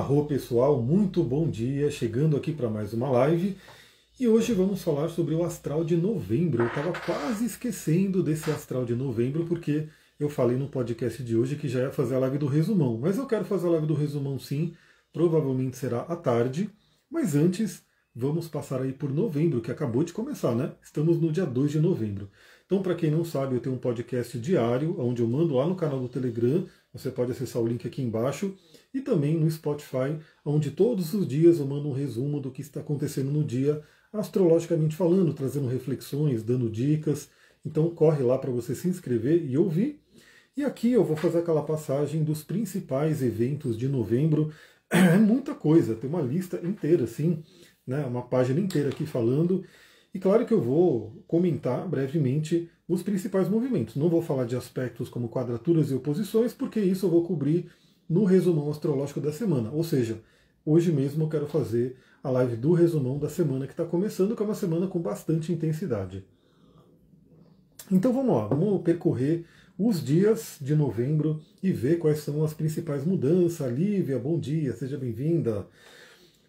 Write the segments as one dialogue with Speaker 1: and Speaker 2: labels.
Speaker 1: Arro pessoal, muito bom dia, chegando aqui para mais uma live e hoje vamos falar sobre o astral de novembro. Eu estava quase esquecendo desse astral de novembro porque eu falei no podcast de hoje que já ia fazer a live do resumão, mas eu quero fazer a live do resumão sim, provavelmente será à tarde, mas antes vamos passar aí por novembro, que acabou de começar, né? Estamos no dia 2 de novembro. Então, para quem não sabe, eu tenho um podcast diário, onde eu mando lá no canal do Telegram, você pode acessar o link aqui embaixo, e também no Spotify, onde todos os dias eu mando um resumo do que está acontecendo no dia, astrologicamente falando, trazendo reflexões, dando dicas. Então corre lá para você se inscrever e ouvir. E aqui eu vou fazer aquela passagem dos principais eventos de novembro. É muita coisa, tem uma lista inteira, assim, né, uma página inteira aqui falando. E claro que eu vou comentar brevemente os principais movimentos. Não vou falar de aspectos como quadraturas e oposições, porque isso eu vou cobrir no resumão astrológico da semana. Ou seja, hoje mesmo eu quero fazer a live do resumão da semana que está começando, que é uma semana com bastante intensidade. Então vamos lá, vamos percorrer os dias de novembro e ver quais são as principais mudanças. Lívia, bom dia, seja bem-vinda.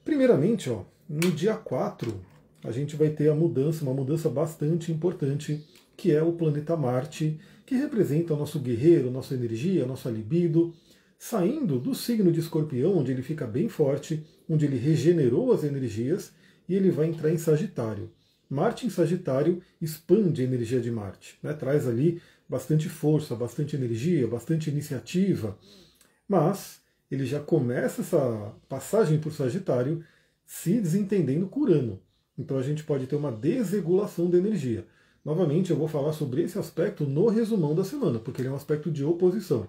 Speaker 1: Primeiramente, no dia 4, a gente vai ter a mudança, uma mudança bastante importante, que é o planeta Marte, que representa o nosso guerreiro, nossa energia, nossa libido, saindo do signo de Escorpião, onde ele fica bem forte, onde ele regenerou as energias, e ele vai entrar em Sagitário. Marte em Sagitário expande a energia de Marte, né? Traz ali bastante força, bastante energia, bastante iniciativa, mas ele já começa essa passagem por Sagitário se desentendendo com Urano. Então a gente pode ter uma desregulação da energia. Novamente, eu vou falar sobre esse aspecto no resumão da semana, porque ele é um aspecto de oposição.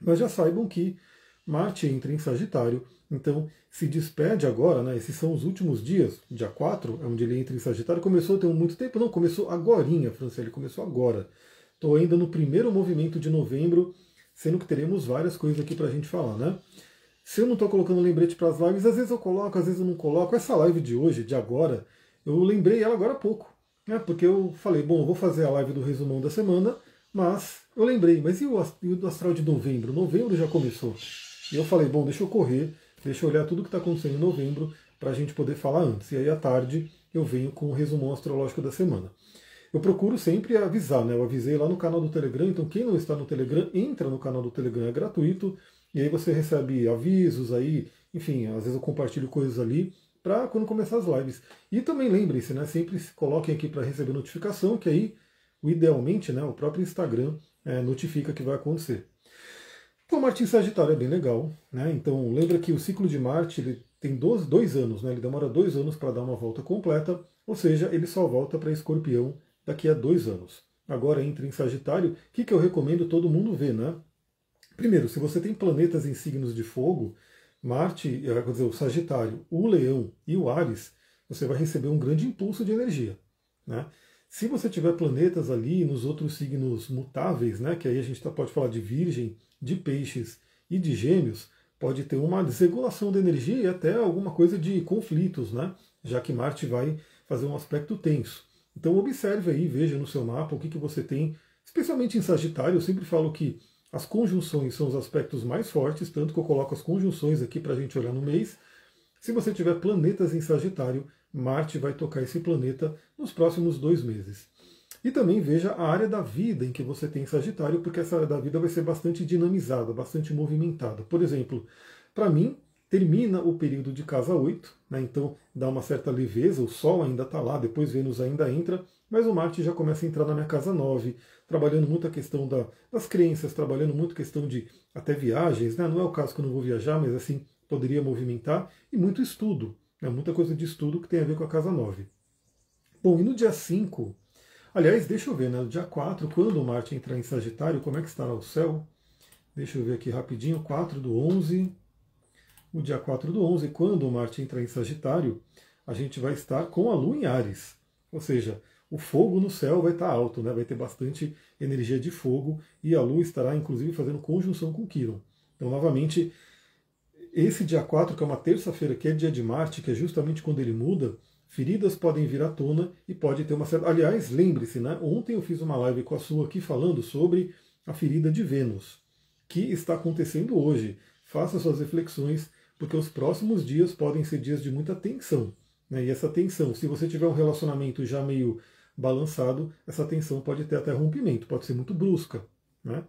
Speaker 1: Mas já saibam que Marte entra em Sagitário, então se despede agora, né? Esses são os últimos dias, dia 4, é onde ele entra em Sagitário. Começou tem muito tempo? Não, começou agorinha, Franciele, começou agora. Estou ainda no primeiro movimento de novembro, sendo que teremos várias coisas aqui para a gente falar, né? Se eu não estou colocando lembrete para as lives, às vezes eu coloco, às vezes eu não coloco. Essa live de hoje, de agora, eu lembrei ela agora há pouco, né? Porque eu falei, bom, eu vou fazer a live do resumão da semana, mas eu lembrei, mas e o do astral de novembro? Novembro já começou. E eu falei, bom, deixa eu correr, deixa eu olhar tudo que está acontecendo em novembro para a gente poder falar antes. E aí à tarde eu venho com o resumão astrológico da semana. Eu procuro sempre avisar, né? Eu avisei lá no canal do Telegram, então quem não está no Telegram, entra no canal do Telegram, é gratuito, e aí você recebe avisos aí, enfim, às vezes eu compartilho coisas ali para quando começar as lives. E também lembrem-se, né? Sempre se coloquem aqui para receber notificação, que aí, idealmente, né, o próprio Instagram notifica que vai acontecer. Então, Marte em Sagitário é bem legal, né? Então, lembra que o ciclo de Marte ele tem dois anos, né? Ele demora 2 anos para dar uma volta completa, ou seja, ele só volta para Escorpião daqui a 2 anos. Agora entra em Sagitário, o que eu recomendo todo mundo ver, né? Primeiro, se você tem planetas em signos de fogo, Marte, quer dizer, o Sagitário, o Leão e o Áries, você vai receber um grande impulso de energia, né? Se você tiver planetas ali nos outros signos mutáveis, né, que aí a gente pode falar de Virgem, de Peixes e de Gêmeos, pode ter uma desregulação da energia e até alguma coisa de conflitos, né, já que Marte vai fazer um aspecto tenso. Então observe aí, veja no seu mapa o que você tem, especialmente em Sagitário. Eu sempre falo que as conjunções são os aspectos mais fortes, tanto que eu coloco as conjunções aqui para a gente olhar no mês. Se você tiver planetas em Sagitário, Marte vai tocar esse planeta nos próximos 2 meses. E também veja a área da vida em que você tem Sagitário, porque essa área da vida vai ser bastante dinamizada, bastante movimentada. Por exemplo, para mim, termina o período de casa 8, né, então dá uma certa leveza, o Sol ainda está lá, depois Vênus ainda entra, mas o Marte já começa a entrar na minha casa 9, trabalhando muito a questão das crenças, trabalhando muito a questão de até viagens, né, não é o caso que eu não vou viajar, mas assim, poderia movimentar, e muito estudo, né, muita coisa de estudo que tem a ver com a casa 9. Bom, e no dia 5, aliás, deixa eu ver, né, no dia 4, quando o Marte entrar em Sagitário, como é que estará o céu? Deixa eu ver aqui rapidinho, 4/11. No dia 4/11, quando o Marte entrar em Sagitário, a gente vai estar com a Lua em Áries. Ou seja, o fogo no céu vai estar alto, né? Vai ter bastante energia de fogo e a Lua estará, inclusive, fazendo conjunção com Quirón. Então, novamente, esse dia 4, que é uma terça-feira, que é dia de Marte, que é justamente quando ele muda, feridas podem vir à tona e pode ter uma certa... Aliás, lembre-se, né? Ontem eu fiz uma live com a sua aqui falando sobre a ferida de Vênus, que está acontecendo hoje. Faça suas reflexões. porque os próximos dias podem ser dias de muita tensão. Né? E essa tensão, se você tiver um relacionamento já meio balançado, essa tensão pode ter até rompimento, pode ser muito brusca. Né?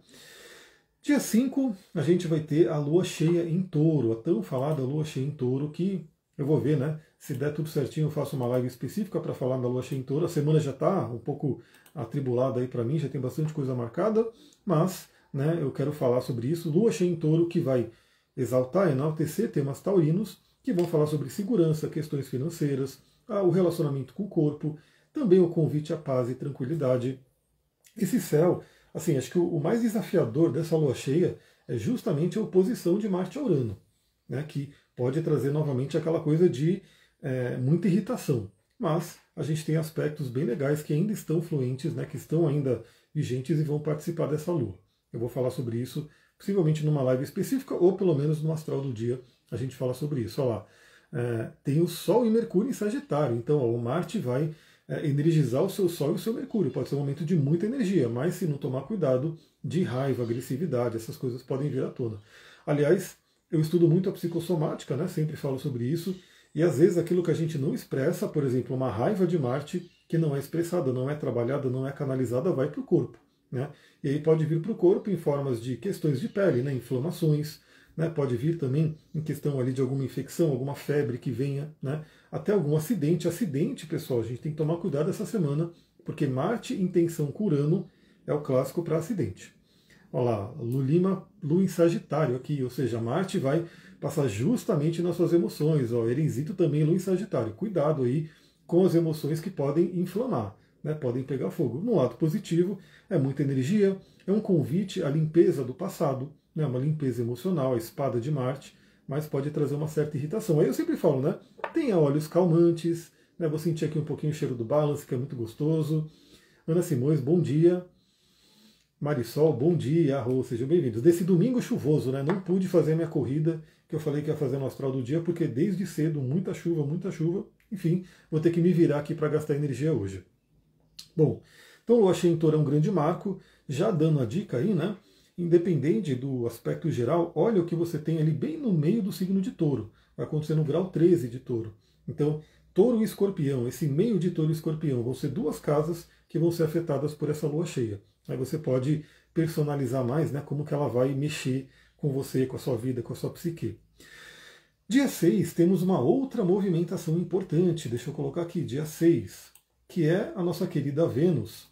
Speaker 1: Dia 5, a gente vai ter a lua cheia em touro, a tão falada lua cheia em touro, que eu vou ver, né? Se der tudo certinho, eu faço uma live específica para falar da lua cheia em touro. A semana já está um pouco atribulada aí para mim, já tem bastante coisa marcada, mas né, eu quero falar sobre isso. Lua cheia em touro que vai exaltar, enaltecer temas taurinos, que vão falar sobre segurança, questões financeiras, o relacionamento com o corpo, também o convite à paz e tranquilidade. Esse céu, assim, acho que o mais desafiador dessa lua cheia é justamente a oposição de Marte a Urano, né, que pode trazer novamente aquela coisa de muita irritação. Mas a gente tem aspectos bem legais que ainda estão fluentes, né, que estão ainda vigentes e vão participar dessa lua. Eu vou falar sobre isso, possivelmente numa live específica, ou pelo menos no Astral do Dia a gente fala sobre isso. Olha lá, tem o Sol e Mercúrio em Sagitário, então o Marte vai energizar o seu Sol e o seu Mercúrio. Pode ser um momento de muita energia, mas se não tomar cuidado, de raiva, agressividade, essas coisas podem vir à tona. Aliás, eu estudo muito a psicossomática, né? Sempre falo sobre isso, e às vezes aquilo que a gente não expressa, por exemplo, uma raiva de Marte, que não é expressada, não é trabalhada, não é canalizada, vai para o corpo. Né? E aí pode vir para o corpo em formas de questões de pele, né? Inflamações, né? Pode vir também em questão ali de alguma infecção, alguma febre que venha, né? Até algum acidente. Acidente, pessoal, a gente tem que tomar cuidado essa semana, porque Marte em tensão com Urano é o clássico para acidente. Olha lá, Lua em Sagitário aqui, ou seja, Marte vai passar justamente nas suas emoções. Ó, Erensito também Lua em Sagitário. Cuidado aí com as emoções que podem inflamar, né, podem pegar fogo. No lado positivo, é muita energia, é um convite à limpeza do passado, né, uma limpeza emocional, a espada de Marte, mas pode trazer uma certa irritação. Aí eu sempre falo, né, tenha óleos calmantes, né, vou sentir aqui um pouquinho o cheiro do Balance, que é muito gostoso. Ana Simões, bom dia. Marisol, bom dia, Rô, sejam bem-vindos. Desse domingo chuvoso, né? Não pude fazer a minha corrida, que eu falei que ia fazer no Astral do Dia, porque desde cedo, muita chuva, muita chuva. Enfim, vou ter que me virar aqui para gastar energia hoje. Bom, então eu achei em Touro um grande marco, já dando a dica aí, né? Independente do aspecto geral, olha o que você tem ali bem no meio do signo de Touro. Vai acontecer no grau 13 de Touro. Então, Touro e Escorpião, esse meio de Touro e Escorpião, vão ser duas casas que vão ser afetadas por essa lua cheia. Aí você pode personalizar mais, né, como que ela vai mexer com você, com a sua vida, com a sua psique. Dia 6, temos uma outra movimentação importante, deixa eu colocar aqui, dia 6, que é a nossa querida Vênus,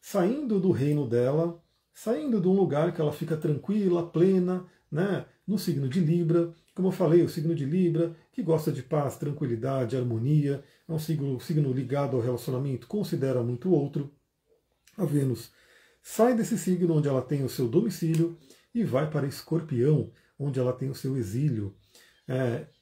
Speaker 1: saindo do reino dela, saindo de um lugar que ela fica tranquila, plena, né, no signo de Libra. Como eu falei, o signo de Libra, que gosta de paz, tranquilidade, harmonia, é um signo ligado ao relacionamento, considera muito o outro. A Vênus sai desse signo onde ela tem o seu domicílio e vai para Escorpião, onde ela tem o seu exílio.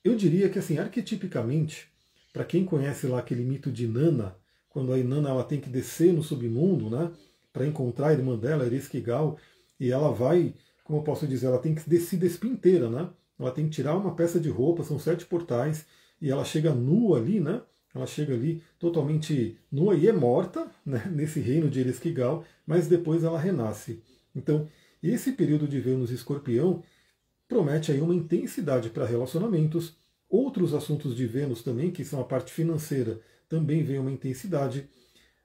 Speaker 1: Eu diria que, assim, arquetipicamente, para quem conhece lá aquele mito de Inanna, quando a Inanna ela tem que descer no submundo, né, para encontrar a irmã dela, Ereshkigal, e ela vai, como eu posso dizer, ela tem que se despir inteira, né? Ela tem que tirar uma peça de roupa, são 7 portais, e ela chega nua ali, né? Ela chega ali totalmente nua e é morta, né, nesse reino de Ereshkigal, mas depois ela renasce. Então, esse período de Vênus e Escorpião promete aí uma intensidade para relacionamentos. Outros assuntos de Vênus também, que são a parte financeira, também vem uma intensidade.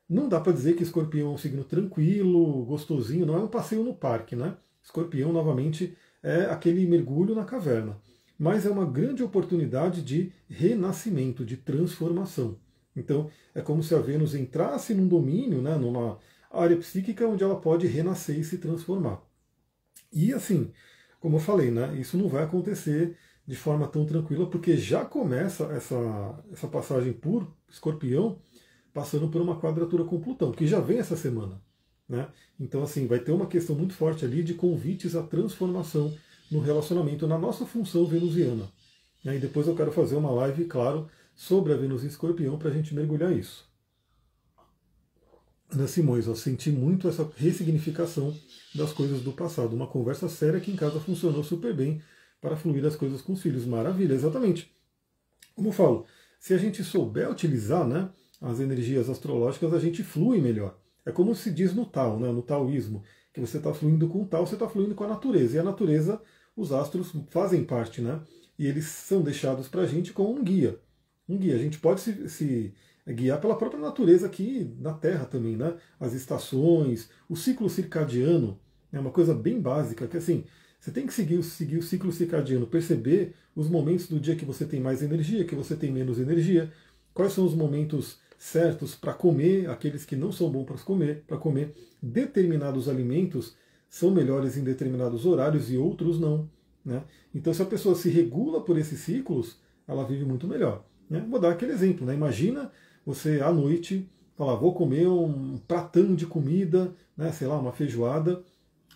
Speaker 1: Não dá para dizer que Escorpião é um signo tranquilo, gostosinho, não é um passeio no parque, né? Escorpião, novamente, é aquele mergulho na caverna. Mas é uma grande oportunidade de renascimento, de transformação. Então, é como se a Vênus entrasse num domínio, né, numa área psíquica onde ela pode renascer e se transformar. E assim, como eu falei, né, isso não vai acontecer de forma tão tranquila, porque já começa essa passagem por Escorpião, passando por uma quadratura com Plutão, que já vem essa semana. Né? Então, assim, vai ter uma questão muito forte ali de convites à transformação no relacionamento, na nossa função venusiana. E depois eu quero fazer uma live, claro, sobre a Vênus em Escorpião para a gente mergulhar isso. Ana Simões, eu senti muito essa ressignificação das coisas do passado. Uma conversa séria que em casa funcionou super bem para fluir as coisas com os filhos. Maravilha, exatamente. Como eu falo, se a gente souber utilizar, né, as energias astrológicas, a gente flui melhor. É como se diz no Tao, né, no taoísmo, que você está fluindo com o Tao, você está fluindo com a natureza. E a natureza, os astros fazem parte, né? e eles são deixados para a gente com um guia. Um guia. A gente pode se guiar pela própria natureza aqui na Terra também, né? As estações, o ciclo circadiano, é uma coisa bem básica, que assim, você tem que seguir o ciclo circadiano, perceber os momentos do dia que você tem mais energia, que você tem menos energia, quais são os momentos certos para comer, aqueles que não são bons para comer. Determinados alimentos são melhores em determinados horários e outros não. Né? Então, se a pessoa se regula por esses ciclos, ela vive muito melhor. Né? Vou dar aquele exemplo. Né? Imagina você à noite falar, vou comer um pratão de comida, né? Sei lá, uma feijoada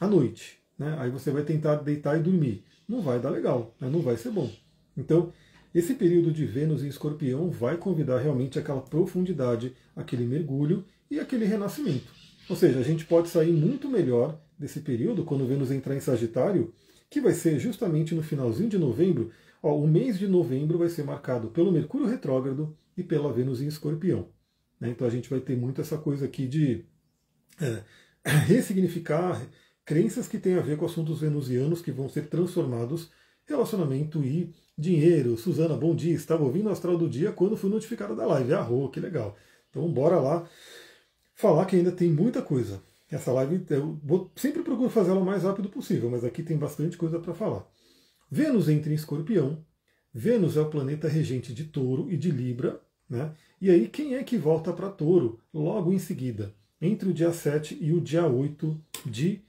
Speaker 1: à noite. Né? Aí você vai tentar deitar e dormir. Não vai dar legal, né? Não vai ser bom. Então, esse período de Vênus em Escorpião vai convidar realmente aquela profundidade, aquele mergulho e aquele renascimento. Ou seja, a gente pode sair muito melhor desse período quando Vênus entrar em Sagitário, que vai ser justamente no finalzinho de novembro. Ó, o mês de novembro vai ser marcado pelo Mercúrio retrógrado e pela Vênus em Escorpião. Né? Então a gente vai ter muito essa coisa aqui de ressignificar crenças que têm a ver com assuntos venusianos que vão ser transformados, relacionamento e dinheiro. Suzana, bom dia, estava ouvindo o Astral do Dia quando fui notificada da live. Que legal. Então bora lá falar que ainda tem muita coisa. Essa live sempre procuro fazer ela o mais rápido possível, mas aqui tem bastante coisa para falar. Vênus entra em Escorpião. Vênus é o planeta regente de Touro e de Libra. Né? E aí quem é que volta para Touro logo em seguida? Entre o dia 7 e o dia 8 de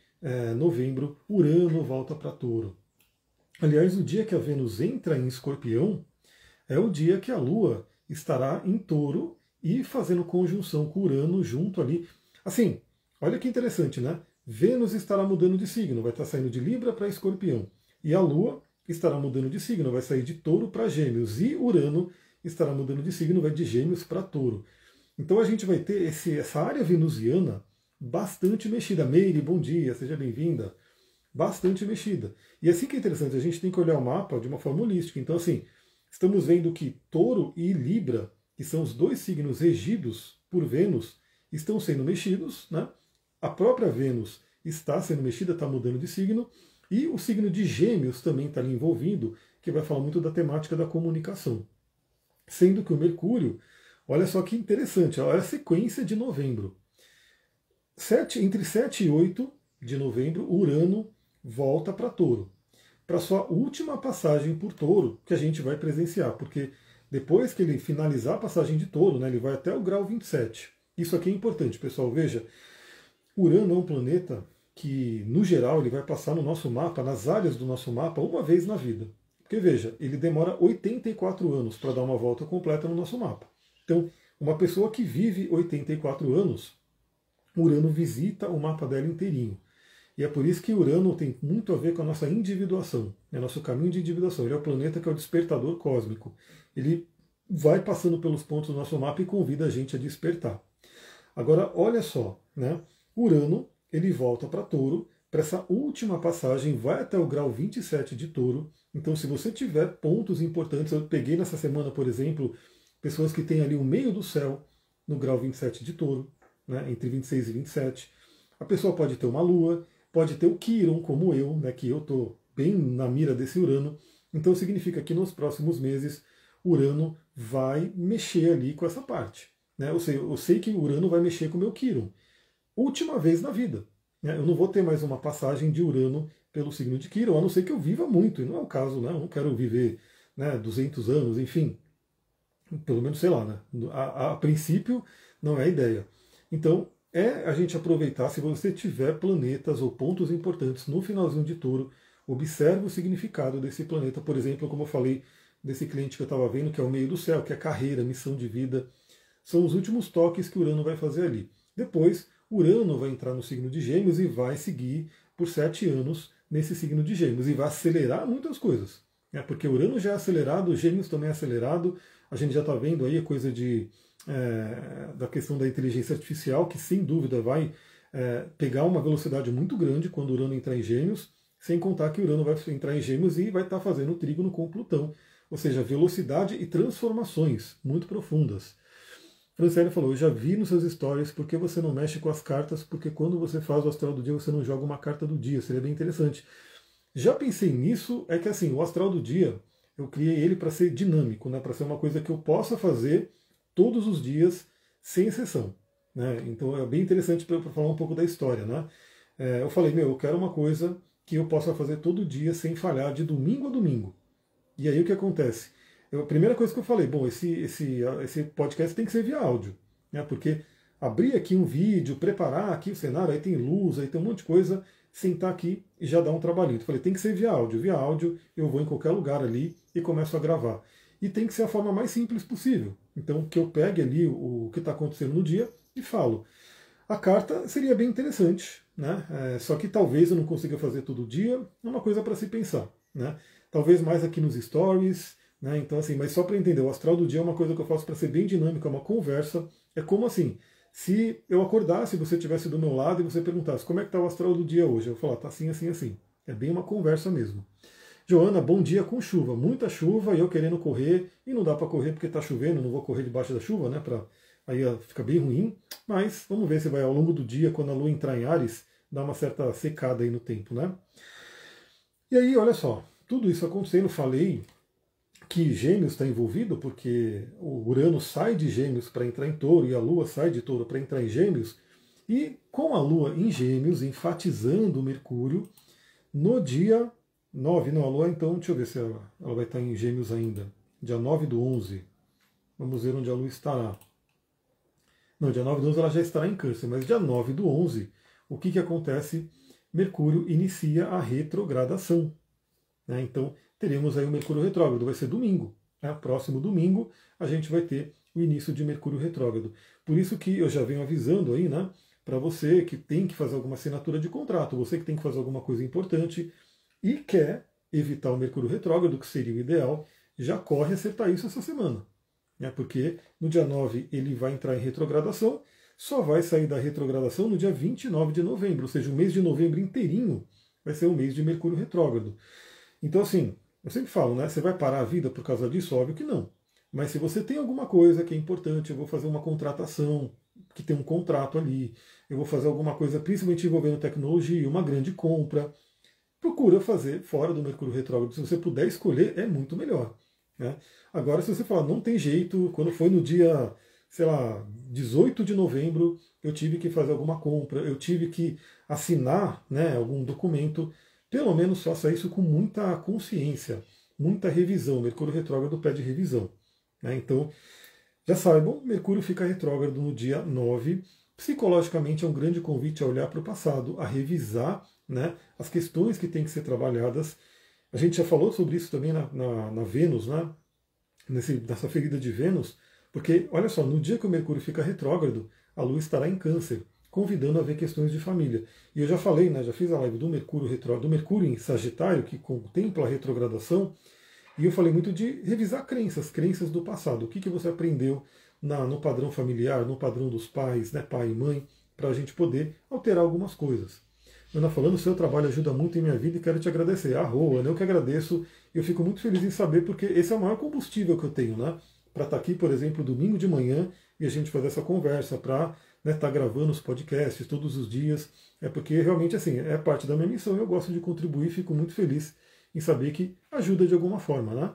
Speaker 1: novembro, Urano volta para Touro. Aliás, o dia que a Vênus entra em Escorpião é o dia que a Lua estará em Touro e fazendo conjunção com Urano junto ali. Assim, olha que interessante, né? Vênus estará mudando de signo, vai estar saindo de Libra para Escorpião. E a Lua estará mudando de signo, vai sair de Touro para Gêmeos. E Urano estará mudando de signo, vai de Gêmeos para Touro. Então a gente vai ter essa área venusiana bastante mexida. Meire, bom dia, seja bem-vinda. Bastante mexida. E assim que é interessante, a gente tem que olhar o mapa de uma forma holística. Então, assim, estamos vendo que Touro e Libra, que são os dois signos regidos por Vênus, estão sendo mexidos. Né? A própria Vênus está sendo mexida, está mudando de signo. E o signo de Gêmeos também está ali envolvido, que vai falar muito da temática da comunicação. Sendo que o Mercúrio, olha só que interessante, olha a sequência de novembro. Entre 7 e 8 de novembro, Urano volta para Touro. Para sua última passagem por Touro, que a gente vai presenciar, porque depois que ele finalizar a passagem de Touro, né, ele vai até o grau 27. Isso aqui é importante, pessoal. Veja, Urano é um planeta que, no geral, ele vai passar no nosso mapa, nas áreas do nosso mapa, uma vez na vida. Porque, veja, ele demora 84 anos para dar uma volta completa no nosso mapa. Então, uma pessoa que vive 84 anos, Urano visita o mapa dela inteirinho. E é por isso que Urano tem muito a ver com a nossa individuação, né, nosso caminho de individuação. Ele é o planeta que é o despertador cósmico. Ele vai passando pelos pontos do nosso mapa e convida a gente a despertar. Agora, olha só, né? Urano, ele volta para Touro, para essa última passagem, vai até o grau 27 de Touro. Então, se você tiver pontos importantes, eu peguei nessa semana, por exemplo, pessoas que têm ali o meio do céu no grau 27 de Touro, né, entre 26 e 27. A pessoa pode ter uma lua, pode ter o Quiron, como eu, né, que eu estou bem na mira desse Urano. Então significa que nos próximos meses Urano vai mexer ali com essa parte. Né? Eu sei que Urano vai mexer com o meu Quiron. Última vez na vida. Né? Eu não vou ter mais uma passagem de Urano pelo signo de Quiron, a não ser que eu viva muito, e não é o caso, né? Eu não quero viver, né, 200 anos, enfim. Pelo menos, sei lá, né? A princípio não é a ideia. Então, a gente aproveitar, se você tiver planetas ou pontos importantes no finalzinho de Touro, observe o significado desse planeta. Por exemplo, como eu falei desse cliente que eu estava vendo, que é o meio do céu, que é carreira, missão de vida. São os últimos toques que Urano vai fazer ali. Depois, Urano vai entrar no signo de Gêmeos e vai seguir por 7 anos nesse signo de Gêmeos e vai acelerar muitas coisas. Porque Urano já é acelerado, Gêmeos também é acelerado. A gente já está vendo aí a coisa da questão da inteligência artificial, que sem dúvida vai pegar uma velocidade muito grande quando Urano entrar em Gêmeos, sem contar que Urano vai entrar em Gêmeos e vai estar fazendo trígono com Plutão, ou seja, velocidade e transformações muito profundas. Franciele falou, eu já vi nos seus stories, por que você não mexe com as cartas, porque quando você faz o astral do dia, você não joga uma carta do dia, seria bem interessante. Já pensei nisso, é que assim, o astral do dia eu criei ele para ser dinâmico, né, para ser uma coisa que eu possa fazer todos os dias, sem exceção. Né? Então é bem interessante para falar um pouco da história. Né? Eu falei, eu quero uma coisa que eu possa fazer todo dia sem falhar, de domingo a domingo. E aí o que acontece? A primeira coisa que eu falei, bom, esse podcast tem que ser via áudio, né? Porque abrir aqui um vídeo, preparar aqui o cenário, aí tem luz, aí tem um monte de coisa, sentar aqui e já dá um trabalhinho. Então, eu falei, tem que ser via áudio. Via áudio eu vou em qualquer lugar ali e começo a gravar. E tem que ser a forma mais simples possível. Então, que eu pegue ali o que está acontecendo no dia e falo. A carta seria bem interessante, né? Só que talvez eu não consiga fazer todo dia, é uma coisa para se pensar, né? Talvez mais aqui nos stories, né? Então, assim, mas só para entender, o astral do dia é uma coisa que eu faço para ser bem dinâmica, é uma conversa. É como assim, se eu acordasse, você estivesse do meu lado e você perguntasse como é que está o astral do dia hoje, eu vou falar, tá assim, assim, assim. É bem uma conversa mesmo. Joana, bom dia com chuva, muita chuva e eu querendo correr, e não dá para correr porque está chovendo, não vou correr debaixo da chuva, né? Aí fica bem ruim, mas vamos ver se vai ao longo do dia, quando a lua entrar em Áries, dar uma certa secada aí no tempo, né? E aí, olha só, tudo isso acontecendo, falei que Gêmeos está envolvido, porque o Urano sai de Gêmeos para entrar em Touro e a Lua sai de Touro para entrar em Gêmeos, e com a Lua em Gêmeos, enfatizando o Mercúrio, no dia 9, não, a Lua então, deixa eu ver se ela vai estar em Gêmeos ainda, dia 9/11, vamos ver onde a Lua estará. Não, dia 9/11 ela já estará em Câncer, mas dia 9/11, o que acontece? Mercúrio inicia a retrogradação. Né? Então, teremos aí o Mercúrio retrógrado, vai ser domingo. Né? Próximo domingo, a gente vai ter o início de Mercúrio retrógrado. Por isso que eu já venho avisando aí, né, para você que tem que fazer alguma assinatura de contrato, você que tem que fazer alguma coisa importante e quer evitar o Mercúrio retrógrado, que seria o ideal, já corre acertar isso essa semana. Né? Porque no dia 9 ele vai entrar em retrogradação, só vai sair da retrogradação no dia 29 de novembro, ou seja, o mês de novembro inteirinho vai ser o mês de Mercúrio retrógrado. Então, assim, eu sempre falo, né? Você vai parar a vida por causa disso? Óbvio que não. Mas se você tem alguma coisa que é importante, eu vou fazer uma contratação, que tem um contrato ali, eu vou fazer alguma coisa, principalmente envolvendo tecnologia, uma grande compra, procura fazer fora do Mercúrio retrógrado. Se você puder escolher, é muito melhor. Né? Agora, se você falar, não tem jeito, quando foi no dia, sei lá, 18 de novembro, eu tive que fazer alguma compra, eu tive que assinar, né, algum documento, pelo menos faça isso com muita consciência, muita revisão. Mercúrio retrógrado pede revisão. Né? Então, já saibam, Mercúrio fica retrógrado no dia 9. Psicologicamente é um grande convite a olhar para o passado, a revisar, né, as questões que têm que ser trabalhadas. A gente já falou sobre isso também na Vênus, né, nessa ferida de Vênus, porque, olha só, no dia que o Mercúrio fica retrógrado, a Lua estará em Câncer, convidando a ver questões de família. E eu já falei, né, já fiz a live do Mercúrio retrógrado, do Mercúrio em Sagitário, que contempla a retrogradação, e eu falei muito de revisar crenças do passado. O que você aprendeu no padrão familiar, no padrão dos pais, né, pai e mãe, para a gente poder alterar algumas coisas. Ana falando, o seu trabalho ajuda muito em minha vida e quero te agradecer. Ana, eu que agradeço. Eu fico muito feliz em saber, porque esse é o maior combustível que eu tenho, né? Para estar aqui, por exemplo, domingo de manhã e a gente fazer essa conversa, para estar gravando os podcasts todos os dias. É porque realmente, assim, é parte da minha missão e eu gosto de contribuir, fico muito feliz em saber que ajuda de alguma forma, né?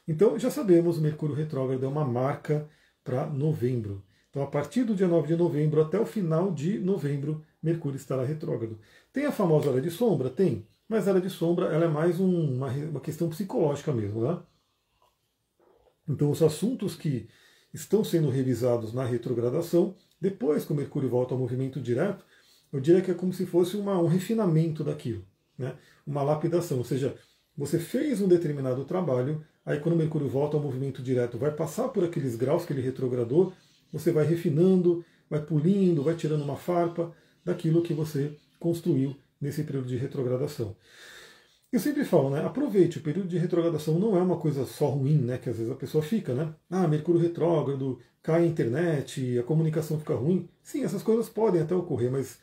Speaker 1: Então, já sabemos, Mercúrio retrógrado é uma marca para novembro. Então, a partir do dia 9 de novembro até o final de novembro, Mercúrio estará retrógrado. Tem a famosa área de sombra? Tem. Mas a área de sombra ela é mais uma questão psicológica mesmo. Né? Então, os assuntos que estão sendo revisados na retrogradação, depois que o Mercúrio volta ao movimento direto, eu diria que é como se fosse um refinamento daquilo. Né? Uma lapidação. Ou seja, você fez um determinado trabalho, aí quando o Mercúrio volta ao movimento direto, vai passar por aqueles graus que ele retrogradou, você vai refinando, vai pulindo, vai tirando uma farpa daquilo que você construiu nesse período de retrogradação. Eu sempre falo, né? Aproveite, o período de retrogradação não é uma coisa só ruim, né? Que às vezes a pessoa fica, né? Mercúrio retrógrado, cai a internet, a comunicação fica ruim. Sim, essas coisas podem até ocorrer, mas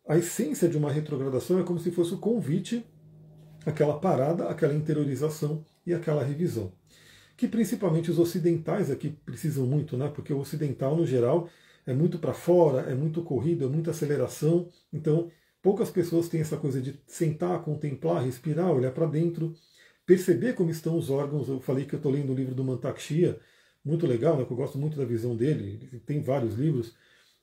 Speaker 1: a essência de uma retrogradação é como se fosse o convite, aquela parada, aquela interiorização e aquela revisão. Que principalmente os ocidentais aqui precisam muito, né? Porque o ocidental, no geral, é muito para fora, é muito corrido, é muita aceleração. Então, poucas pessoas têm essa coisa de sentar, contemplar, respirar, olhar para dentro, perceber como estão os órgãos. Eu falei que eu estou lendo o livro do Mantak Chia, muito legal, né, que eu gosto muito da visão dele, ele tem vários livros,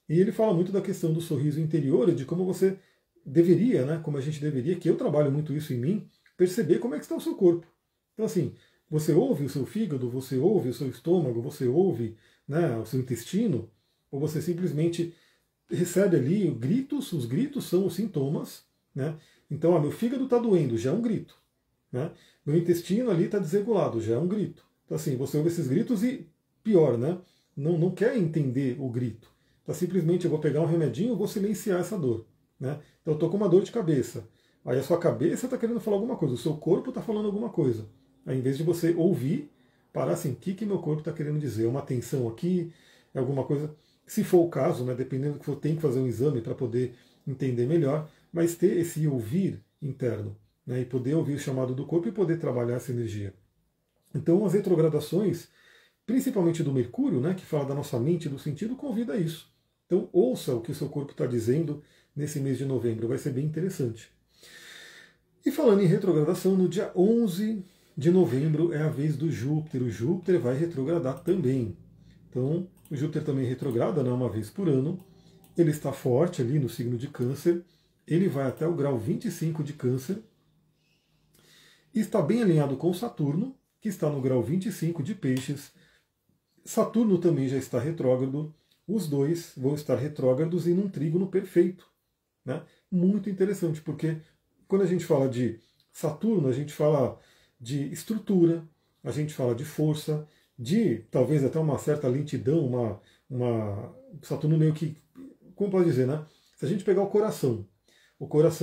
Speaker 1: e ele fala muito da questão do sorriso interior e de como você deveria, né, como a gente deveria, que eu trabalho muito isso em mim, perceber como é que está o seu corpo. Então assim, você ouve o seu fígado, você ouve o seu estômago, você ouve, né, o seu intestino, ou você simplesmente recebe ali gritos, os gritos são os sintomas, né? Então, meu fígado está doendo, já é um grito. Né? Meu intestino ali está desregulado, já é um grito. Então, assim, você ouve esses gritos e, pior, né? Não quer entender o grito. Então, simplesmente eu vou pegar um remedinho e vou silenciar essa dor. Né? Então, eu estou com uma dor de cabeça. Aí a sua cabeça está querendo falar alguma coisa, o seu corpo está falando alguma coisa. Aí, em vez de você ouvir, parar assim, o que meu corpo está querendo dizer? É uma tensão aqui? É alguma coisa? Se for o caso, né, dependendo do que for, tem que fazer um exame para poder entender melhor, mas ter esse ouvir interno, né, e poder ouvir o chamado do corpo e poder trabalhar essa energia. Então, as retrogradações, principalmente do Mercúrio, né, que fala da nossa mente e do sentido, convida a isso. Então, ouça o que o seu corpo está dizendo nesse mês de novembro, vai ser bem interessante. E falando em retrogradação, no dia 11 de novembro é a vez do Júpiter. O Júpiter vai retrogradar também. Então, o Júpiter também retrograda, né, uma vez por ano. Ele está forte ali no signo de Câncer. Ele vai até o grau 25 de Câncer. E está bem alinhado com Saturno, que está no grau 25 de Peixes. Saturno também já está retrógrado. Os dois vão estar retrógrados e num trígono perfeito. Né? Muito interessante, porque quando a gente fala de Saturno, a gente fala de estrutura, a gente fala de força, de talvez até uma certa lentidão, Saturno meio que, como pode dizer, né? Se a gente pegar o coração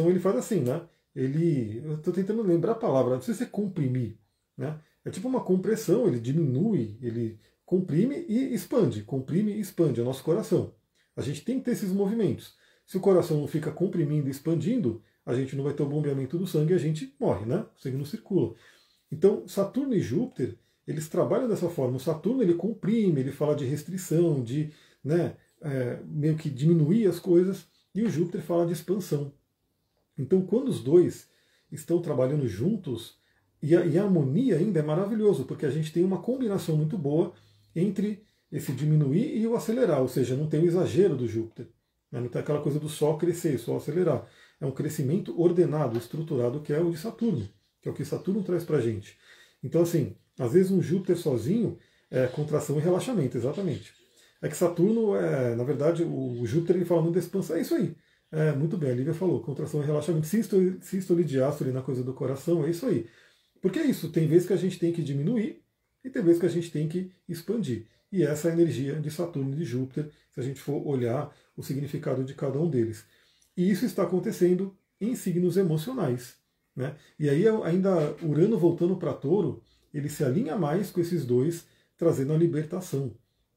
Speaker 1: ele faz assim, né? Eu estou tentando lembrar a palavra, não sei se é comprimir, né? É tipo uma compressão, ele diminui, ele comprime e expande, é o nosso coração. A gente tem que ter esses movimentos. Se o coração não fica comprimindo e expandindo, a gente não vai ter o bombeamento do sangue e a gente morre, né? O sangue não circula. Então, Saturno e Júpiter, eles trabalham dessa forma. O Saturno ele comprime, ele fala de restrição, de, né, meio que diminuir as coisas, e o Júpiter fala de expansão. Então, quando os dois estão trabalhando juntos, e a harmonia ainda é maravilhoso, porque a gente tem uma combinação muito boa entre esse diminuir e o acelerar, ou seja, não tem o exagero do Júpiter. Né? Não tem aquela coisa do Sol crescer, Sol acelerar. É um crescimento ordenado, estruturado, que é o de Saturno, que é o que Saturno traz para a gente. Então, assim, às vezes um Júpiter sozinho é contração e relaxamento, exatamente. É que Saturno, na verdade, o Júpiter ele fala muito da expansão, é isso aí. Muito bem, a Lívia falou, contração e relaxamento, sístole e diástole na coisa do coração, é isso aí. Porque é isso, tem vezes que a gente tem que diminuir e tem vezes que a gente tem que expandir. E essa é a energia de Saturno e de Júpiter, se a gente for olhar o significado de cada um deles. E isso está acontecendo em signos emocionais. Né? E aí, ainda Urano voltando para Touro, ele se alinha mais com esses dois, trazendo a libertação.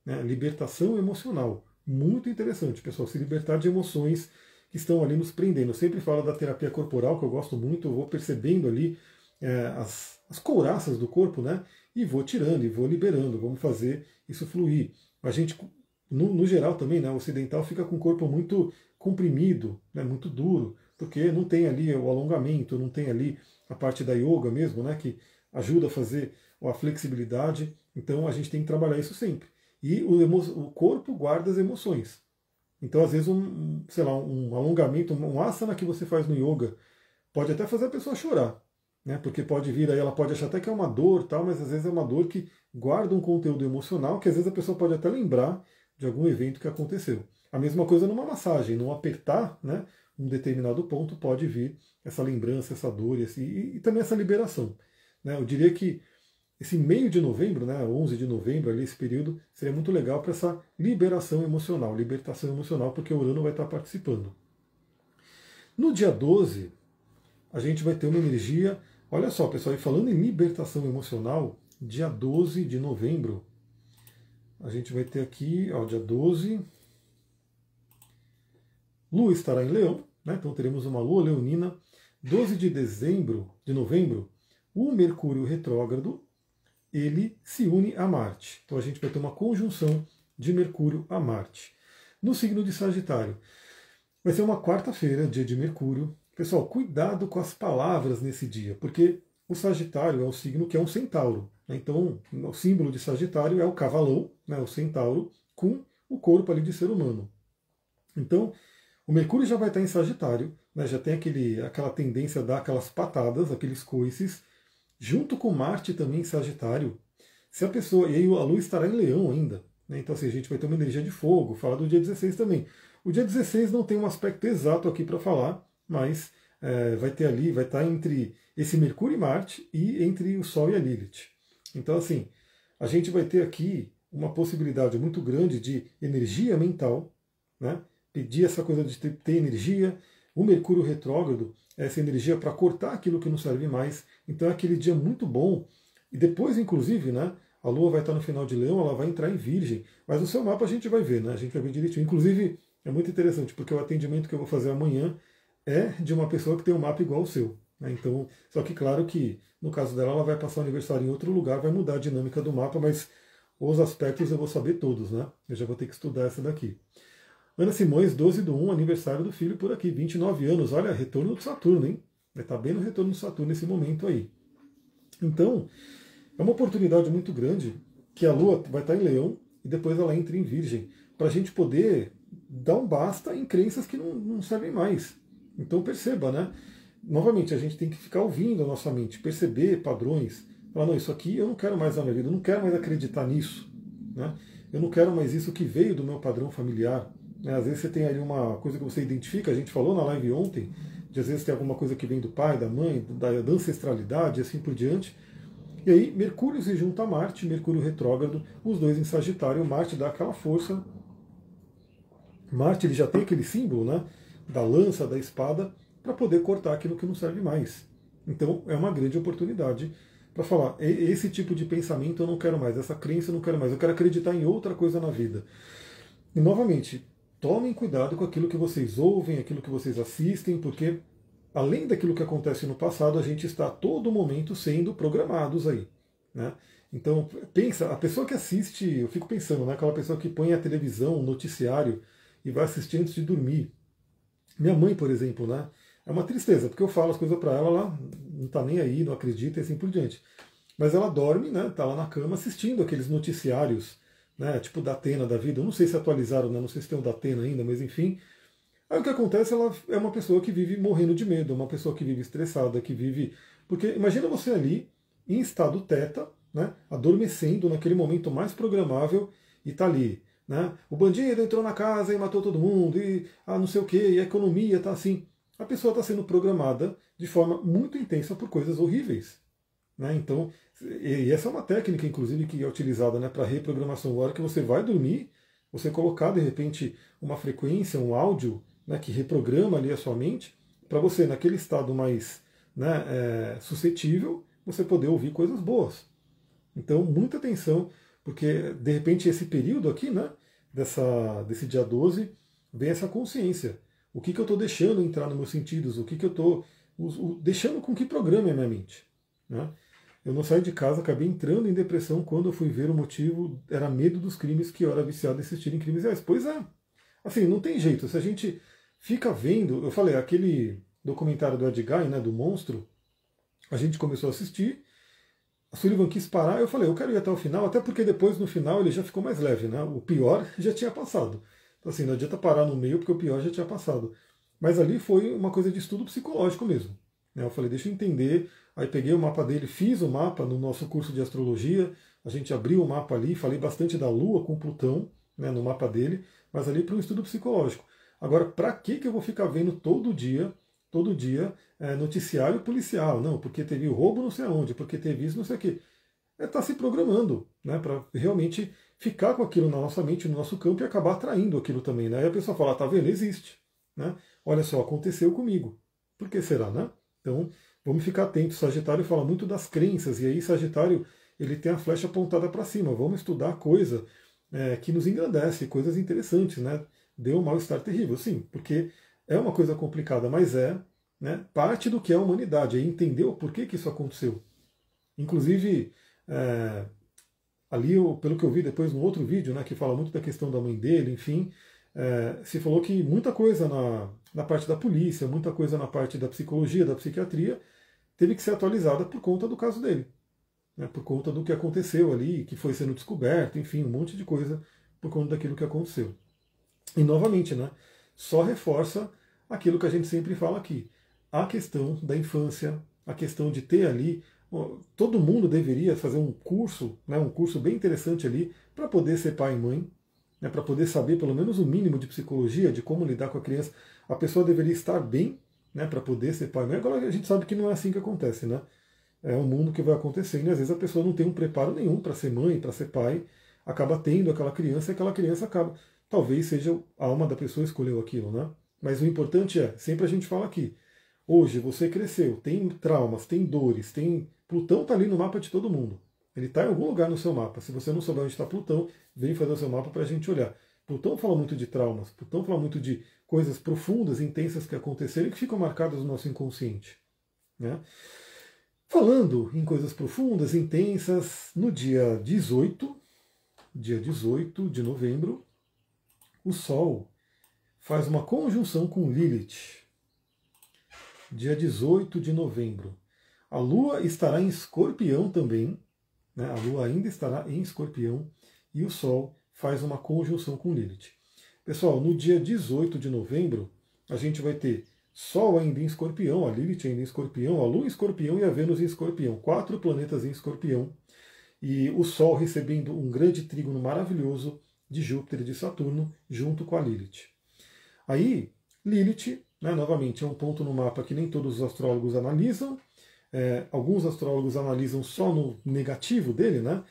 Speaker 1: Né? Libertação emocional. Muito interessante, pessoal, se libertar de emoções que estão ali nos prendendo. Eu sempre falo da terapia corporal, que eu gosto muito, eu vou percebendo ali as couraças do corpo, né? E vou tirando, e vou liberando, vamos fazer isso fluir. A gente, no geral também, né, o ocidental fica com o corpo muito comprimido, né, muito duro, porque não tem ali o alongamento, não tem ali a parte da yoga mesmo, né, que ajuda a fazer a flexibilidade. Então a gente tem que trabalhar isso sempre. E o corpo guarda as emoções. Então, às vezes, sei lá, um alongamento, um asana que você faz no yoga, pode até fazer a pessoa chorar. Né, porque pode vir aí, ela pode achar até que é uma dor, tal, mas às vezes é uma dor que guarda um conteúdo emocional, que às vezes a pessoa pode até lembrar de algum evento que aconteceu. A mesma coisa numa massagem, não apertar, né, um determinado ponto, pode vir essa lembrança, essa dor e também essa liberação. Né? Eu diria que esse meio de novembro, né, 11 de novembro, ali, esse período, seria muito legal para essa liberação emocional, libertação emocional, porque o Urano vai estar participando. No dia 12, a gente vai ter uma energia. Olha só, pessoal, e falando em libertação emocional, dia 12 de novembro, a gente vai ter aqui, ó, dia 12, Lua estará em Leão, né? Então teremos uma Lua leonina. 12 de novembro, o Mercúrio retrógrado, ele se une a Marte. Então a gente vai ter uma conjunção de Mercúrio a Marte. No signo de Sagitário, vai ser uma quarta-feira, dia de Mercúrio. Pessoal, cuidado com as palavras nesse dia, porque o Sagitário é um signo que é um centauro. Né? Então, o símbolo de Sagitário é o cavalão, né, o centauro, com o corpo ali de ser humano. Então, o Mercúrio já vai estar em Sagitário, né, já tem aquela tendência a dar aquelas patadas, aqueles coices, junto com Marte também em Sagitário. Se a pessoa, e aí a Lua estará em Leão ainda, né, então assim, a gente vai ter uma energia de fogo, fala do dia 16 também. O dia 16 não tem um aspecto exato aqui para falar, mas vai ter ali, vai estar entre esse Mercúrio e Marte e entre o Sol e a Lilith. Então assim, a gente vai ter aqui uma possibilidade muito grande de energia mental, né? Pedir essa coisa de ter energia. O Mercúrio retrógrado é essa energia para cortar aquilo que não serve mais. Então é aquele dia muito bom. E depois, inclusive, né, a Lua vai estar no final de Leão, ela vai entrar em Virgem. Mas o seu mapa a gente vai ver, né? A gente vai ver direitinho. Inclusive, é muito interessante, porque o atendimento que eu vou fazer amanhã é de uma pessoa que tem um mapa igual ao seu. Né? Então, só que claro que no caso dela, ela vai passar o aniversário em outro lugar, vai mudar a dinâmica do mapa, mas os aspectos eu vou saber todos, né? Eu já vou ter que estudar essa daqui. Ana Simões, 12/1, aniversário do filho por aqui, 29 anos. Olha, retorno do Saturno, hein? Vai estar bem no retorno do Saturno nesse momento aí. Então, é uma oportunidade muito grande que a Lua vai estar em Leão e depois ela entra em Virgem, para a gente poder dar um basta em crenças que não servem mais. Então perceba, né? Novamente, a gente tem que ficar ouvindo a nossa mente, perceber padrões. Falar, não, isso aqui eu não quero mais na minha vida, eu não quero mais acreditar nisso. Né? Eu não quero mais isso que veio do meu padrão familiar. Né? Às vezes você tem ali uma coisa que você identifica, a gente falou na live ontem, de às vezes tem alguma coisa que vem do pai, da mãe, da ancestralidade e assim por diante. E aí Mercúrio se junta a Marte, Mercúrio retrógrado, os dois em Sagitário, Marte dá aquela força. Marte ele já tem aquele símbolo, né, da lança, da espada, para poder cortar aquilo que não serve mais. Então é uma grande oportunidade para falar, esse tipo de pensamento eu não quero mais, essa crença eu não quero mais, eu quero acreditar em outra coisa na vida. E novamente, tomem cuidado com aquilo que vocês ouvem, aquilo que vocês assistem, porque além daquilo que acontece no passado, a gente está a todo momento sendo programados aí. Né? Então, pensa, a pessoa que assiste, eu fico pensando, né, aquela pessoa que põe a televisão, o noticiário, e vai assistir antes de dormir. Minha mãe, por exemplo, né, é uma tristeza, porque eu falo as coisas para ela, ela não está nem aí, não acredita e assim por diante. Mas ela dorme, né, tá lá na cama assistindo aqueles noticiários, né, tipo da Atena da vida. Eu não sei se atualizaram, né, não sei se tem o da Atena ainda, mas enfim. Aí o que acontece, ela é uma pessoa que vive morrendo de medo, uma pessoa que vive estressada, que vive... Porque imagina você ali, em estado teta, né, adormecendo naquele momento mais programável, e tá ali, né, o bandido entrou na casa e matou todo mundo, e não sei o que, e a economia tá assim. A pessoa está sendo programada de forma muito intensa por coisas horríveis. Né? Então, e essa é uma técnica, inclusive, que é utilizada, né, para reprogramação. A hora que você vai dormir, você colocar, de repente, uma frequência, um áudio, né, que reprograma ali a sua mente, para você, naquele estado mais, né, suscetível, você poder ouvir coisas boas. Então, muita atenção, porque, de repente, esse período aqui, né, desse dia 12, vem essa consciência. O que eu estou deixando entrar nos meus sentidos? O que eu estou deixando com que programe a minha mente? Né? Eu não saí de casa, acabei entrando em depressão quando eu fui ver o motivo, era medo dos crimes, que eu era viciado em assistir em crimes reais. Pois é, assim, não tem jeito. Se a gente fica vendo, eu falei, aquele documentário do Ed Gein, né, do monstro, a gente começou a assistir, a Sullivan quis parar, eu falei, eu quero ir até o final, até porque depois no final ele já ficou mais leve, né? O pior já tinha passado. Então assim, não adianta parar no meio porque o pior já tinha passado. Mas ali foi uma coisa de estudo psicológico mesmo. Né? Eu falei, deixa eu entender. Aí peguei o mapa dele, fiz o mapa no nosso curso de astrologia, a gente abriu o mapa ali, falei bastante da Lua com Plutão, né, no mapa dele, mas ali para um estudo psicológico. Agora, para que eu vou ficar vendo todo dia, noticiário policial? Não, porque teve o roubo não sei aonde, porque teve isso não sei o quê. Tá se programando, né, para realmente ficar com aquilo na nossa mente, no nosso campo e acabar atraindo aquilo também. Né? Aí a pessoa fala, tá vendo, existe. Né? Olha só, aconteceu comigo. Por que será, né? Então, vamos ficar atentos. Sagitário fala muito das crenças, e aí Sagitário ele tem a flecha apontada para cima. Vamos estudar coisa que nos engrandece, coisas interessantes, né? Deu um mal-estar terrível, sim, porque é uma coisa complicada, mas né, parte do que é a humanidade, é entender o porquê que isso aconteceu. Inclusive, ali, pelo que eu vi depois no outro vídeo, né, que fala muito da questão da mãe dele, enfim, se falou que muita coisa na parte da polícia, muita coisa na parte da psicologia, da psiquiatria, teve que ser atualizada por conta do caso dele, né, por conta do que aconteceu ali, que foi sendo descoberto, enfim, um monte de coisa por conta daquilo que aconteceu. E novamente, né, só reforça aquilo que a gente sempre fala aqui, a questão da infância, a questão de ter ali, todo mundo deveria fazer um curso, né, um curso bem interessante ali, para poder ser pai e mãe, né, para poder saber pelo menos o mínimo de psicologia, de como lidar com a criança. A pessoa deveria estar bem, né, para poder ser pai e mãe. Agora a gente sabe que não é assim que acontece, né? É um mundo que vai acontecendo e às vezes a pessoa não tem um preparo nenhum para ser mãe, para ser pai, acaba tendo aquela criança e aquela criança acaba. Talvez seja a alma da pessoa escolheu aquilo, né? Mas o importante é, sempre a gente fala aqui, hoje você cresceu, tem traumas, tem dores, tem. Plutão está ali no mapa de todo mundo. Ele está em algum lugar no seu mapa. Se você não souber onde está Plutão, vem fazer o seu mapa para a gente olhar. Plutão fala muito de traumas, Plutão fala muito de coisas profundas, intensas que aconteceram e que ficam marcadas no nosso inconsciente, né? Falando em coisas profundas, intensas, no dia 18 de novembro, o Sol faz uma conjunção com Lilith. Dia 18 de novembro. A Lua estará em Escorpião também, né? A Lua ainda estará em Escorpião e o Sol faz uma conjunção com Lilith. Pessoal, no dia 18 de novembro, a gente vai ter Sol ainda em Escorpião, a Lilith ainda em Escorpião, a Lua em Escorpião e a Vênus em Escorpião. 4 planetas em Escorpião. E o Sol recebendo um grande trígono maravilhoso de Júpiter e de Saturno, junto com a Lilith. Aí, Lilith, né, novamente, é um ponto no mapa que nem todos os astrólogos analisam. Alguns astrólogos analisam só no negativo dele, né,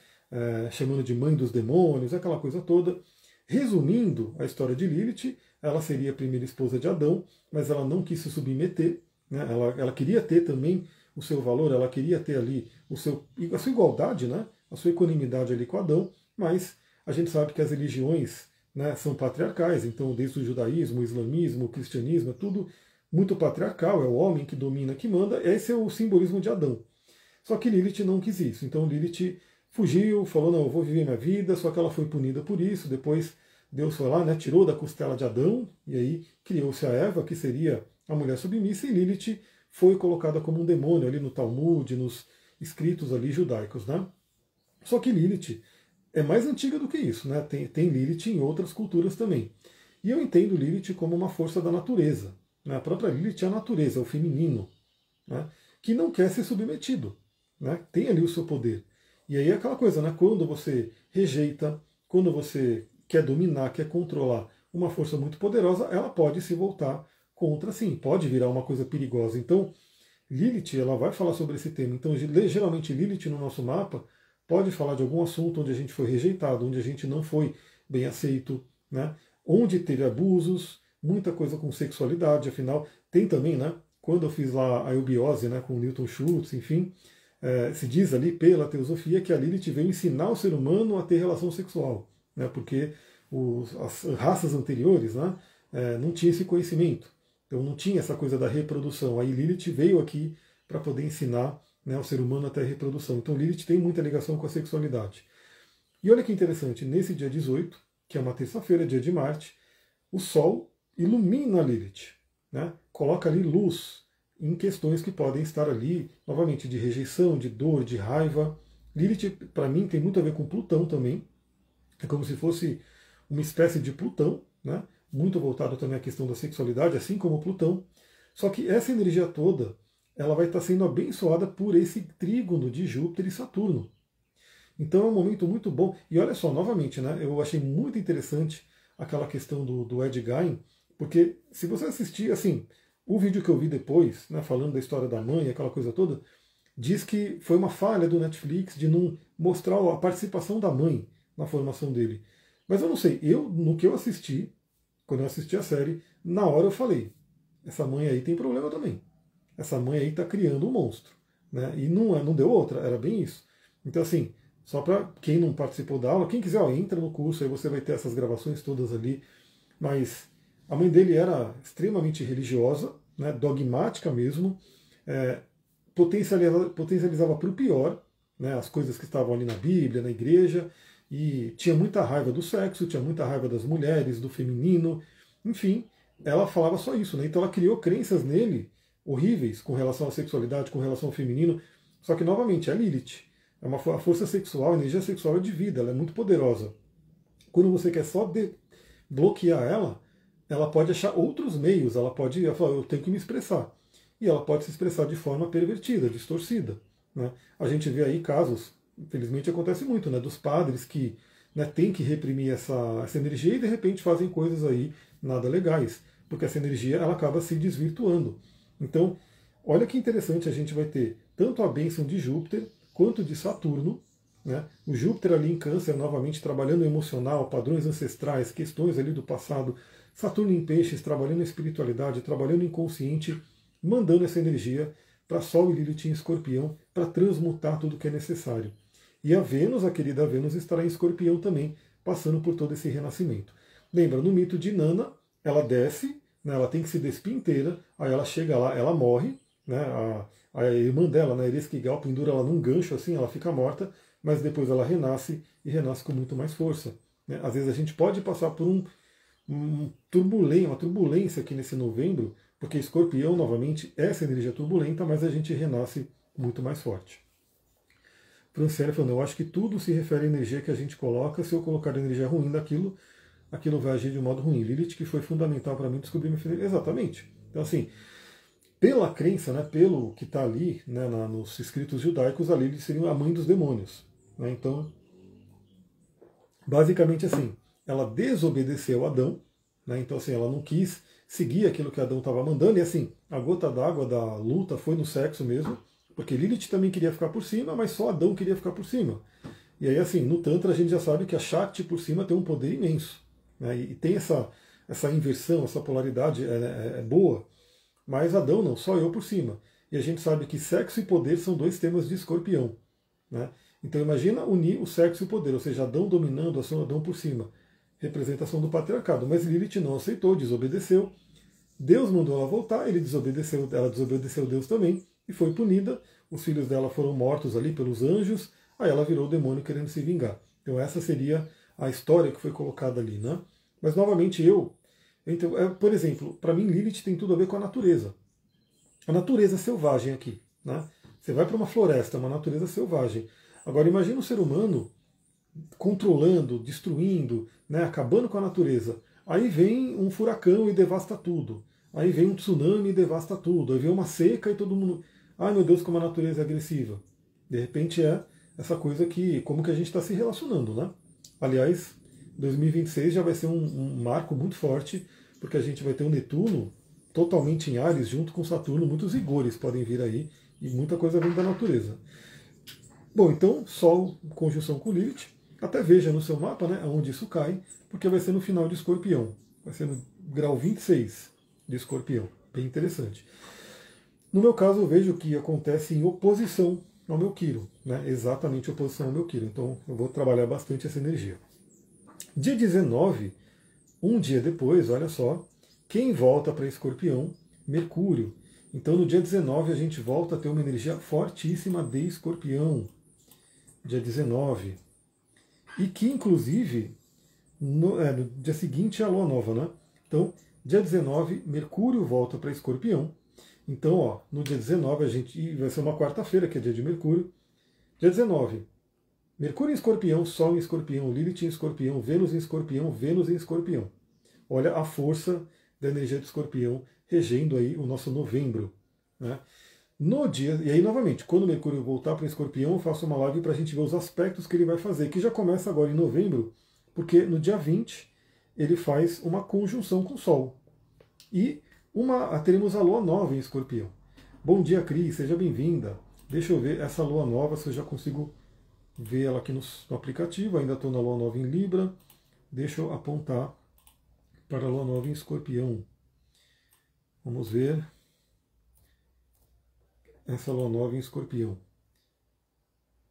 Speaker 1: chamando de mãe dos demônios, aquela coisa toda. Resumindo a história de Lilith, ela seria a primeira esposa de Adão, mas ela não quis se submeter, né? Ela queria ter também o seu valor, ela queria ter ali a sua igualdade, né? A sua equanimidade ali com Adão, mas a gente sabe que as religiões, né, são patriarcais, então desde o judaísmo, o islamismo, o cristianismo, é tudo muito patriarcal, é o homem que domina, que manda, esse é o simbolismo de Adão. Só que Lilith não quis isso, então Lilith fugiu, falou, não, eu vou viver minha vida, só que ela foi punida por isso, depois Deus foi lá, né, tirou da costela de Adão, e aí criou-se a Eva, que seria a mulher submissa, e Lilith foi colocada como um demônio ali no Talmud, nos escritos ali judaicos, né? Só que Lilith é mais antiga do que isso, né? Tem Lilith em outras culturas também. E eu entendo Lilith como uma força da natureza, né? A própria Lilith é a natureza, é o feminino, né, que não quer ser submetido, né? Tem ali o seu poder. E aí é aquela coisa, né? Quando você rejeita, quando você quer dominar, quer controlar uma força muito poderosa, ela pode se voltar contra, sim, pode virar uma coisa perigosa. Então, Lilith, ela vai falar sobre esse tema. Então, geralmente, Lilith no nosso mapa pode falar de algum assunto onde a gente foi rejeitado, onde a gente não foi bem aceito, né? Onde teve abusos, muita coisa com sexualidade, afinal, tem também, né? Quando eu fiz lá a eubiose, né, com o Newton Schultz, enfim, se diz ali pela teosofia que a Lilith veio ensinar o ser humano a ter relação sexual, né, porque as raças anteriores, né, não tinham esse conhecimento, então não tinha essa coisa da reprodução. Aí Lilith veio aqui para poder ensinar, né, o ser humano a ter reprodução. Então Lilith tem muita ligação com a sexualidade. E olha que interessante, nesse dia 18, que é uma terça-feira, dia de Marte, o Sol ilumina a Lilith, né, coloca ali luz em questões que podem estar ali, novamente, de rejeição, de dor, de raiva. Lilith, para mim, tem muito a ver com Plutão também. É como se fosse uma espécie de Plutão, né? Muito voltado também à questão da sexualidade, assim como Plutão. Só que essa energia toda, ela vai estar sendo abençoada por esse trígono de Júpiter e Saturno. Então é um momento muito bom. E olha só, novamente, né? Eu achei muito interessante aquela questão do Ed Gein, porque se você assistir, assim, o vídeo que eu vi depois, né, falando da história da mãe, aquela coisa toda, diz que foi uma falha do Netflix de não mostrar a participação da mãe na formação dele. Mas eu não sei, no que eu assisti, quando eu assisti a série, na hora eu falei, essa mãe aí tem problema também. Essa mãe aí está criando um monstro, né? E não deu outra, era bem isso. Então assim, só para quem não participou da aula, quem quiser, ó, entra no curso, aí você vai ter essas gravações todas ali. Mas a mãe dele era extremamente religiosa, né, dogmática mesmo, potencializava para o pior, né, as coisas que estavam ali na Bíblia, na igreja, e tinha muita raiva do sexo, tinha muita raiva das mulheres, do feminino, enfim, ela falava só isso, né, então ela criou crenças nele horríveis com relação à sexualidade, com relação ao feminino. Só que, novamente, é a Lilith. A força sexual, a energia sexual é de vida, ela é muito poderosa. Quando você quer só bloquear ela pode achar outros meios, ela falar, eu tenho que me expressar. E ela pode se expressar de forma pervertida, distorcida. Né? A gente vê aí casos, infelizmente acontece muito, né, dos padres que, né, têm que reprimir essa energia e de repente fazem coisas aí nada legais, porque essa energia ela acaba se desvirtuando. Então, olha que interessante, a gente vai ter tanto a bênção de Júpiter quanto de Saturno, né? O Júpiter ali em Câncer, novamente trabalhando o emocional, padrões ancestrais, questões ali do passado. Saturno em Peixes, trabalhando a espiritualidade, trabalhando o inconsciente, mandando essa energia para Sol e Lilith em Escorpião, para transmutar tudo que é necessário. E a Vênus, a querida Vênus, estará em Escorpião também, passando por todo esse renascimento. Lembra, no mito de Nana, ela desce, né, ela tem que se despir inteira, aí ela chega lá, ela morre, né, a irmã dela, né, Ereskkigal, pendura ela num gancho assim, ela fica morta, mas depois ela renasce e renasce com muito mais força. Né? Às vezes a gente pode passar por uma turbulência aqui nesse novembro, porque Escorpião, novamente, é essa energia turbulenta, mas a gente renasce muito mais forte. Franciele falando, eu acho que tudo se refere à energia que a gente coloca, se eu colocar a energia ruim daquilo, aquilo vai agir de um modo ruim. Lilith, que foi fundamental para mim descobrir minha filha. Exatamente. Então, assim, pela crença, né, pelo que está ali, né, nos escritos judaicos, a Lilith seria a mãe dos demônios. Né? Então, basicamente assim, ela desobedeceu a Adão, né? Então assim, ela não quis seguir aquilo que Adão estava mandando, e assim, a gota d'água da luta foi no sexo mesmo, porque Lilith também queria ficar por cima, mas só Adão queria ficar por cima. E aí assim, no Tantra a gente já sabe que a Shakti por cima tem um poder imenso, né? E tem essa inversão, essa polaridade é boa, mas Adão não, só eu por cima. E a gente sabe que sexo e poder são dois temas de Escorpião. Né? Então imagina unir o sexo e o poder, ou seja, Adão dominando, Adão por cima. Representação do patriarcado. Mas Lilith não aceitou, desobedeceu. Deus mandou ela voltar, ela desobedeceu Deus também e foi punida. Os filhos dela foram mortos ali pelos anjos, aí ela virou o demônio querendo se vingar. Então essa seria a história que foi colocada ali. Né? Mas novamente por exemplo, para mim Lilith tem tudo a ver com a natureza. A natureza selvagem aqui. Né? Você vai para uma floresta, uma natureza selvagem. Agora imagina o ser humano controlando, destruindo, né, acabando com a natureza. Aí vem um furacão e devasta tudo. Aí vem um tsunami e devasta tudo. Aí vem uma seca e todo mundo... Ai meu Deus, como a natureza é agressiva. De repente é essa coisa que... Como que a gente está se relacionando, né? Aliás, 2026 já vai ser um marco muito forte, porque a gente vai ter um Netuno totalmente em Áries, junto com Saturno, muitos rigores podem vir aí, e muita coisa vem da natureza. Bom, então, Sol, conjunção com Lilith, até veja no seu mapa, né, onde isso cai, porque vai ser no final de Escorpião, vai ser no grau 26 de Escorpião, bem interessante. No meu caso, eu vejo que acontece em oposição ao meu Quirón, né, exatamente oposição ao meu Quirón, então eu vou trabalhar bastante essa energia. Dia 19, um dia depois, olha só, quem volta para Escorpião? Mercúrio. Então no dia 19 a gente volta a ter uma energia fortíssima de Escorpião. Dia 19. E que inclusive no dia seguinte é a Lua Nova, né? Então, dia 19, Mercúrio volta para Escorpião. Então, ó, no dia 19 vai ser uma quarta-feira, que é dia de Mercúrio. Dia 19, Mercúrio em Escorpião, Sol em Escorpião, Lilith em Escorpião, Vênus em Escorpião, Vênus em Escorpião. Olha a força da energia de Escorpião regendo aí o nosso novembro. Né? No dia, e aí novamente, quando Mercúrio voltar para Escorpião, eu faço uma live para a gente ver os aspectos que ele vai fazer, que já começa agora em novembro, porque no dia 20 ele faz uma conjunção com o Sol. E teremos a Lua Nova em Escorpião. Bom dia, Cris, seja bem-vinda. Deixa eu ver essa Lua Nova, se eu já consigo ver ela aqui no aplicativo. Ainda estou na Lua Nova em Libra. Deixa eu apontar para a Lua Nova em Escorpião. Vamos ver essa Lua Nova em Escorpião.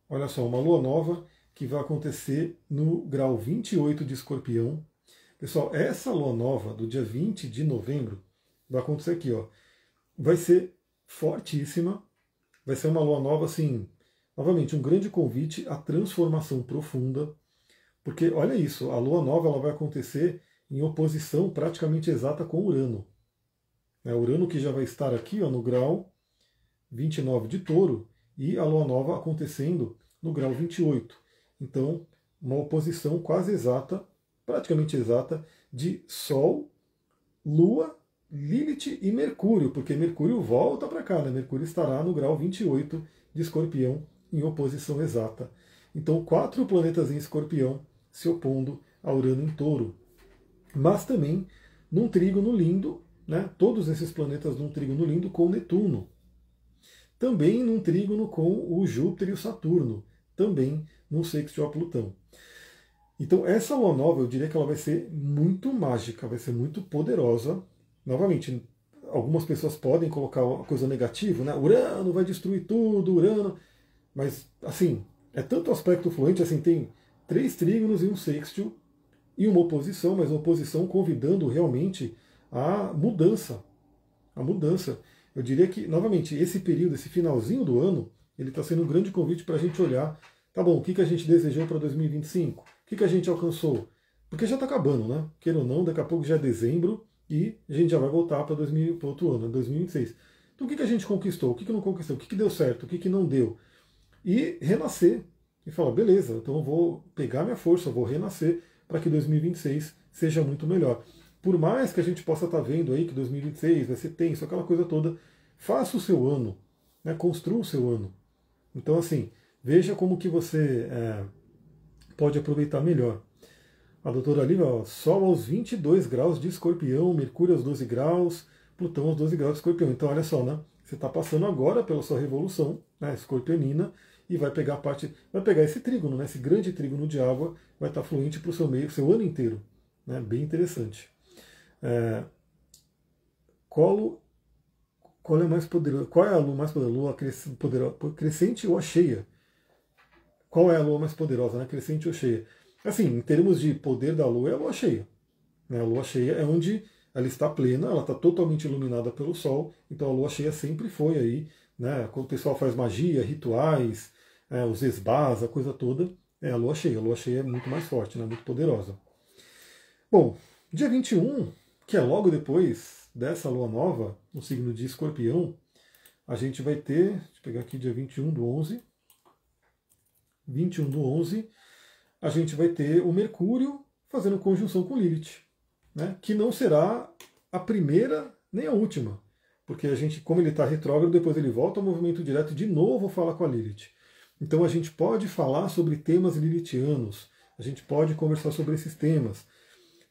Speaker 1: Olha só, uma Lua Nova que vai acontecer no grau 28 de Escorpião. Pessoal, essa Lua Nova do dia 20 de novembro vai acontecer aqui, ó. Vai ser fortíssima. Vai ser uma Lua Nova, assim, novamente, um grande convite à transformação profunda. Porque, olha isso, a Lua Nova ela vai acontecer em oposição praticamente exata com Urano. né? Urano que já vai estar aqui ó, no grau 29 de Touro e a Lua Nova acontecendo no grau 28. Então, uma oposição quase exata, praticamente exata, de Sol, Lua, Lilith e Mercúrio, porque Mercúrio volta para cá, né? Mercúrio estará no grau 28 de Escorpião, em oposição exata. Então, 4 planetas em Escorpião se opondo a Urano em Touro. Mas também num trígono lindo, né? Todos esses planetas num trígono lindo com Netuno. Também num trígono com o Júpiter e o Saturno. Também num sextil a Plutão. Então, essa lua nova, eu diria que ela vai ser muito mágica, vai ser muito poderosa. Novamente, algumas pessoas podem colocar uma coisa negativa, né? Urano vai destruir tudo, Urano. Mas, assim, é tanto aspecto fluente, assim, tem 3 trígonos e um sextil, e uma oposição, mas uma oposição convidando realmente a mudança. A mudança. Eu diria que, novamente, esse período, esse finalzinho do ano, ele está sendo um grande convite para a gente olhar, tá bom, o que a gente desejou para 2025? O que a gente alcançou? Porque já está acabando, né? Queira ou não, daqui a pouco já é dezembro e a gente já vai voltar para outro ano, 2026. Então o que a gente conquistou? O que não conquistou? O que deu certo? O que não deu? E renascer. E falar, beleza, então eu vou pegar minha força, eu vou renascer para que 2026 seja muito melhor. Por mais que a gente possa estar vendo aí que 2026 vai ser tenso, aquela coisa toda, faça o seu ano, né? Construa o seu ano. Então, assim, veja como que você pode aproveitar melhor. A doutora Lívia, ó, Sol aos 22 graus de Escorpião, Mercúrio aos 12 graus, Plutão aos 12 graus de Escorpião. Então, olha só, né? Você está passando agora pela sua revolução, né, escorpionina, e vai pegar esse trígono, né, esse grande trígono de água, vai estar fluente para o seu meio, seu ano inteiro. Né, bem interessante. Qual é mais poderoso? Qual é a lua mais poderosa? Lua crescente ou a cheia? Qual é a lua mais poderosa, né? Crescente ou cheia? Assim, em termos de poder da lua, é a lua cheia. Né? A lua cheia é onde ela está plena, ela está totalmente iluminada pelo sol, então a lua cheia sempre foi aí, né? Quando o pessoal faz magia, rituais, os esbás, a coisa toda, é a lua cheia. A lua cheia é muito mais forte, né? Muito poderosa. Bom, dia 21, que é logo depois dessa lua nova, no signo de Escorpião, a gente vai ter, deixa eu pegar aqui dia 21 do 11, 21 do 11, a gente vai ter o Mercúrio fazendo conjunção com Lilith, né? Que não será a primeira nem a última, porque a gente, como ele está retrógrado, depois ele volta ao movimento direto e de novo fala com a Lilith. Então a gente pode falar sobre temas lilithianos, a gente pode conversar sobre esses temas.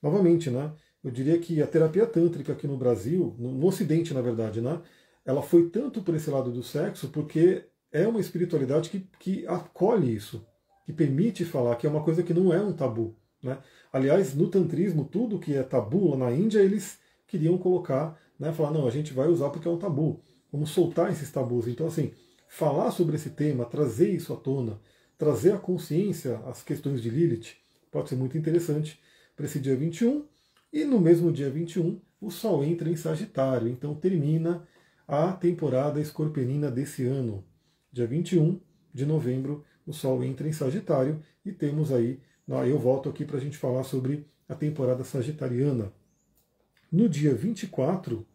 Speaker 1: Novamente, né? Eu diria que a terapia tântrica aqui no Brasil, no Ocidente, na verdade, né? Ela foi tanto por esse lado do sexo porque é uma espiritualidade que acolhe isso, que permite falar, que é uma coisa que não é um tabu. Né? Aliás, no tantrismo, tudo que é tabu lá na Índia, eles queriam colocar, né, falar, não, a gente vai usar porque é um tabu. Vamos soltar esses tabus. Então, assim, falar sobre esse tema, trazer isso à tona, trazer à consciência as questões de Lilith, pode ser muito interessante para esse dia 21. E no mesmo dia 21, o Sol entra em Sagitário. Então, termina a temporada escorpionina desse ano. Dia 21 de novembro, o Sol entra em Sagitário e temos aí, eu volto aqui para a gente falar sobre a temporada sagitariana. No dia 24,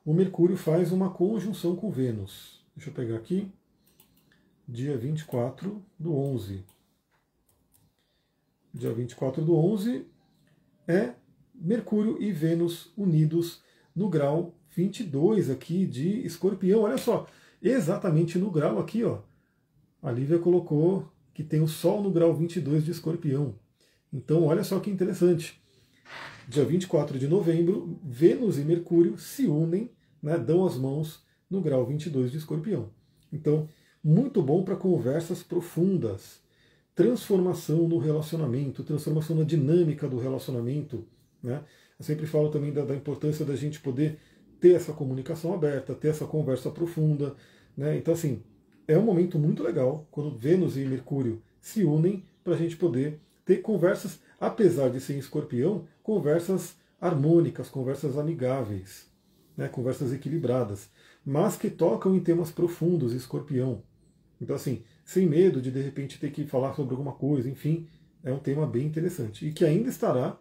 Speaker 1: o Mercúrio faz uma conjunção com Vênus. Deixa eu pegar aqui. Dia 24 do 11. Dia 24 do 11 é Mercúrio e Vênus unidos no grau 22 aqui de Escorpião. Olha só, exatamente no grau aqui, ó. A Lívia colocou que tem o Sol no grau 22 de Escorpião. Então, olha só que interessante. Dia 24 de novembro, Vênus e Mercúrio se unem, né, dão as mãos no grau 22 de Escorpião. Então, muito bom para conversas profundas, transformação no relacionamento, transformação na dinâmica do relacionamento. Né? Eu sempre falo também da importância da gente poder ter essa comunicação aberta, ter essa conversa profunda. Né? Então, assim, é um momento muito legal quando Vênus e Mercúrio se unem para a gente poder ter conversas, apesar de ser em Escorpião, conversas harmônicas, conversas amigáveis, né? Conversas equilibradas, mas que tocam em temas profundos, Escorpião. Então, assim, sem medo de repente ter que falar sobre alguma coisa, enfim, é um tema bem interessante e que ainda estará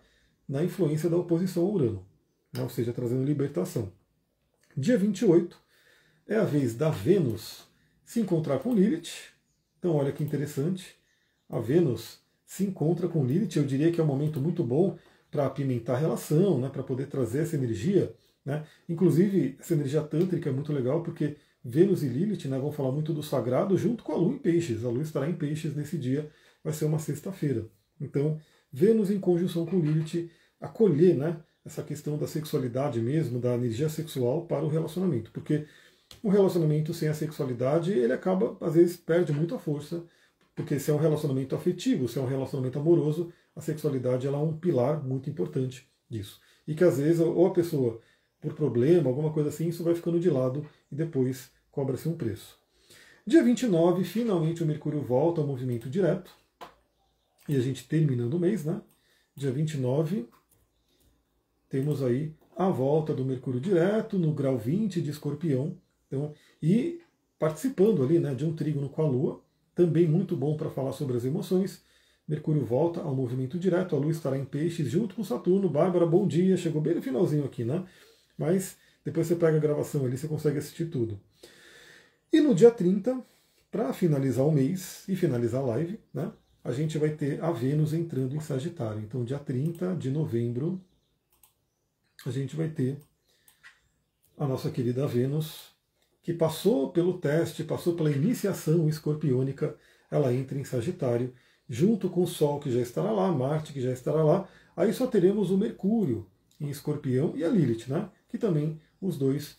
Speaker 1: na influência da oposição a Urano, né? Ou seja, trazendo libertação. Dia 28 é a vez da Vênus se encontrar com Lilith. Então, olha que interessante. A Vênus se encontra com Lilith. Eu diria que é um momento muito bom para apimentar a relação, né, para poder trazer essa energia. Né? Inclusive, essa energia tântrica é muito legal porque Vênus e Lilith, né, vão falar muito do sagrado junto com a Lua em Peixes. A Lua estará em Peixes nesse dia, vai ser uma sexta-feira. Então, Vênus em conjunção com Lilith, acolher, né, essa questão da sexualidade mesmo, da energia sexual para o relacionamento. Porque o relacionamento sem a sexualidade, ele acaba, às vezes, perde muita força, porque se é um relacionamento afetivo, se é um relacionamento amoroso, a sexualidade ela é um pilar muito importante disso. E que às vezes, ou a pessoa, por problema, alguma coisa assim, isso vai ficando de lado e depois cobra-se um preço. Dia 29, finalmente o Mercúrio volta ao movimento direto. E a gente terminando o mês, né? Dia 29, temos aí a volta do Mercúrio direto no grau 20 de Escorpião. Então, e participando ali, né, de um trígono com a Lua, também muito bom para falar sobre as emoções. Mercúrio volta ao movimento direto, a Lua estará em Peixes junto com Saturno. Bárbara, bom dia, chegou bem no finalzinho aqui, né? Mas depois você pega a gravação ali, você consegue assistir tudo. E no dia 30, para finalizar o mês e finalizar a live, né, a gente vai ter a Vênus entrando em Sagitário. Então, dia 30 de novembro, a gente vai ter a nossa querida Vênus, que passou pelo teste, passou pela iniciação escorpiônica, ela entra em Sagitário, junto com o Sol, que já estará lá, Marte, que já estará lá. Aí só teremos o Mercúrio em Escorpião e a Lilith, né, que também os dois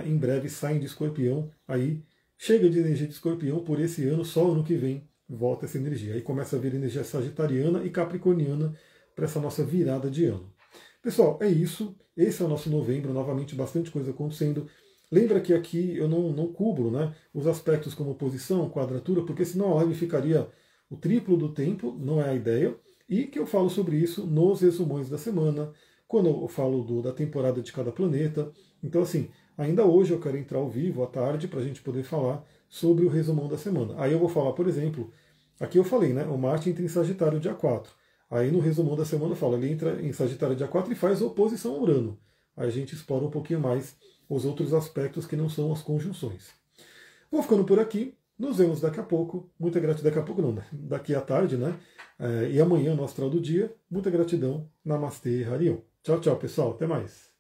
Speaker 1: em breve saem de Escorpião. Aí chega de energia de Escorpião por esse ano, só ano que vem volta essa energia. Aí começa a vir energia sagitariana e capricorniana para essa nossa virada de ano. Pessoal, é isso. Esse é o nosso novembro, novamente bastante coisa acontecendo. Lembra que aqui eu não cubro, né, os aspectos como posição, quadratura, porque senão a live ficaria o triplo do tempo, não é a ideia. E que eu falo sobre isso nos resumões da semana, quando eu falo da temporada de cada planeta. Então, assim, ainda hoje eu quero entrar ao vivo à tarde para a gente poder falar sobre o resumão da semana. Aí eu vou falar, por exemplo, aqui eu falei, né? O Marte entra em Sagitário dia 4. Aí no resumão da semana eu falo, ele entra em Sagitário dia 4 e faz oposição a Urano. Aí a gente explora um pouquinho mais os outros aspectos que não são as conjunções. Vou ficando por aqui. Nos vemos daqui a pouco. Muita gratidão. Daqui a pouco não, daqui à tarde, né? E amanhã no Astral do Dia. Muita gratidão. Namastê, Harion. Tchau, tchau, pessoal. Até mais.